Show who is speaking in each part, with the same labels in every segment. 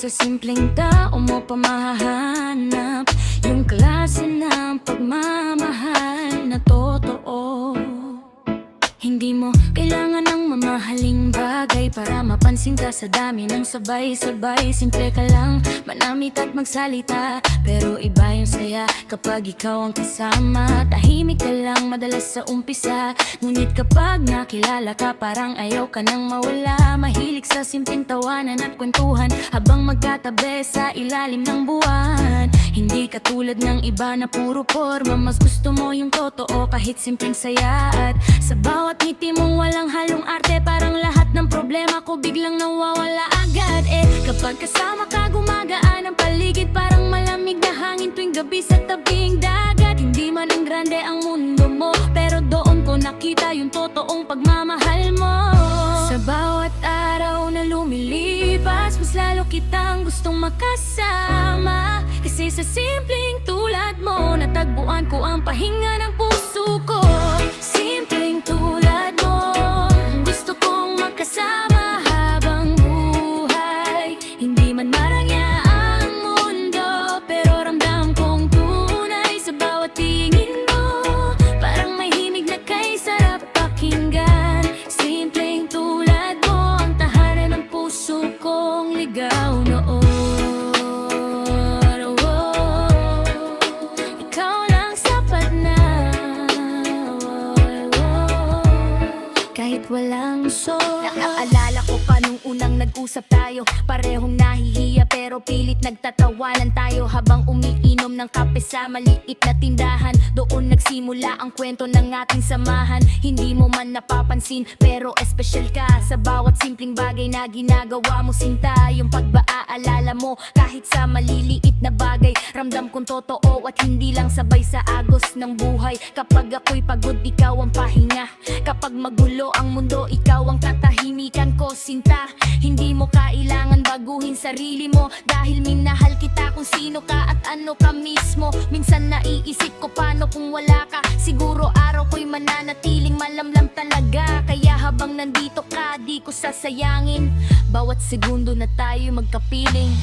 Speaker 1: Sa simpleng tao mo pa mahahanap yung klase ng pagmamahal na totoo. Hindi mo kailangan ng mamahaling bagay para mapansin ka sa dami ng sabay-sabay. Simple ka lang, manamit at magsalita, pero iba yung saya kapag ikaw ang kasama. Tahimik ka lang madalas sa umpisa, ngunit kapag nakilala ka parang ayaw ka nang mawala. Mahilig sa simpleng tawanan at kwentuhan habang magkatabi sa ilalim ng buwan. Hindi katulad ng iba na puro porma, mas gusto mo yung totoo kahit simpleng saya. At sa bawat ngiti mong walang halong arte, parang lahat ng problema ko biglang nawawala agad. Kapag kasama ka gumagaan ang paligid, parang malamig na hangin tuwing gabi sa tabing dagat. Hindi man ang grande ang mundo mo, pero doon ko nakita yung totoong pagmamahal mo. Sa bawat araw na lumilipas, mas lalo kitang gustong makasama. Kasi sa simpleng tulad mo, natagpuan ko ang pahinga ng puso ko. Simpleng tulad mo, gusto kong makasama habang buhay. Hindi man marangya ang mundo, pero ramdam kong tunay sa bawat tingin mo. Parang may himig na kay sarap pakinggan. Simpleng tulad mo, ang tahanan ng puso kong ligaw noon. Kahit walang so, nakaalala ko pa nung unang nag-usap tayo. Parehong nahihiya pero pilit nagtatawanan tayo habang umiinom ng kape sa maliit na tindahan. Doon nagsimula ang kwento ng ating samahan. Hindi mo man napapansin pero espesyal ka sa bawat simpleng bagay na ginagawa mo, sinta. Yung pag-aalala mo kahit sa maliliit na bagay, ramdam kong totoo at hindi lang sabay sa agos ng buhay. Kapag ako'y pagod, ikaw ang pahinga. Kapag magulo ang mundo, ikaw ang katahimikan ko, sinta. Hindi mo kailangan baguhin sarili mo, dahil minahal kita kung sino ka at ano ka mismo. Minsan naiisip ko paano kung wala ka, siguro araw ko'y mananatiling malamlam talaga. Kaya habang nandito ka, di ko sasayangin bawat segundo na tayo magkapiling.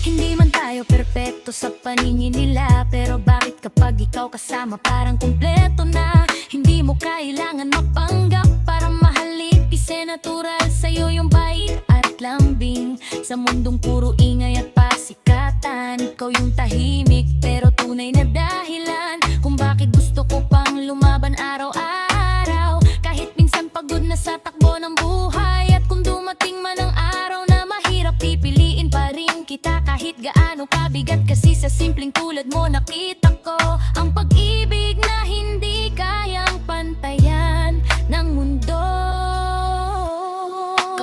Speaker 1: Hindi man tayo perpekto sa paningin nila, pero bakit kapag ikaw kasama parang kumpleto na. Hindi mo kailangan mapanggap para mahalin, kasi natural sa'yo yung bait at lambing. Sa mundong puro ingay at pasikatan, ikaw yung tahimik pero tunay na dahilan kung bakit gusto ko pang lumaban araw-araw. Kahit minsan pagod na sa takbo ng buhay, at kung dumating man ang araw na mahirap, pipiliin pa rin kita kahit gaano kabigat. Kasi sa simpleng tulad mo nakita ko ang pag-ibig na hindi kayang pantayan ng mundo.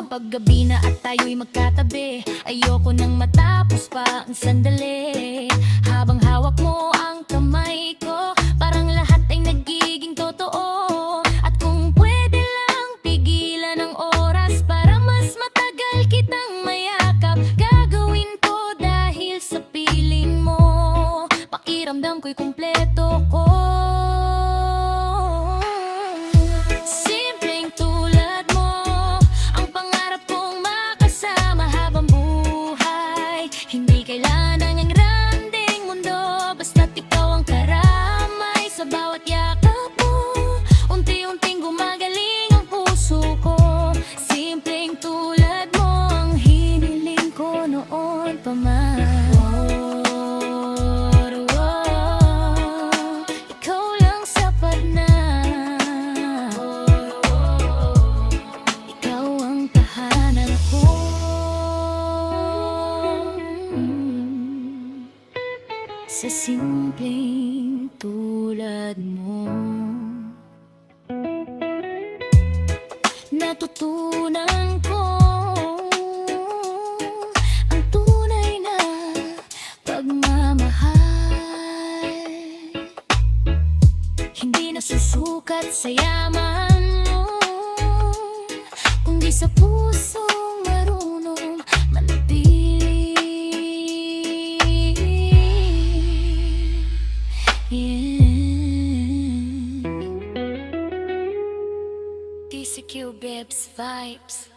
Speaker 1: Kapag gabi na at tayo'y magkatabi, ayoko nang matapos pa ang sandali. Habang hawak mo ang kamay ko, parang lahat ay nagiging totoo. At kung pwede lang pigilan ang oras para mas matagal kitang mayakap, gagawin ko dahil sa piling mo. Pakiramdam ko'y kumpleto ko. Sa simpleng tulad mo, natutunan ko ang tunay na pagmamahal. Hindi nasusukat sa yaman mo, kundi sa pusong marunong manatili. TCQ Bebs Vibes.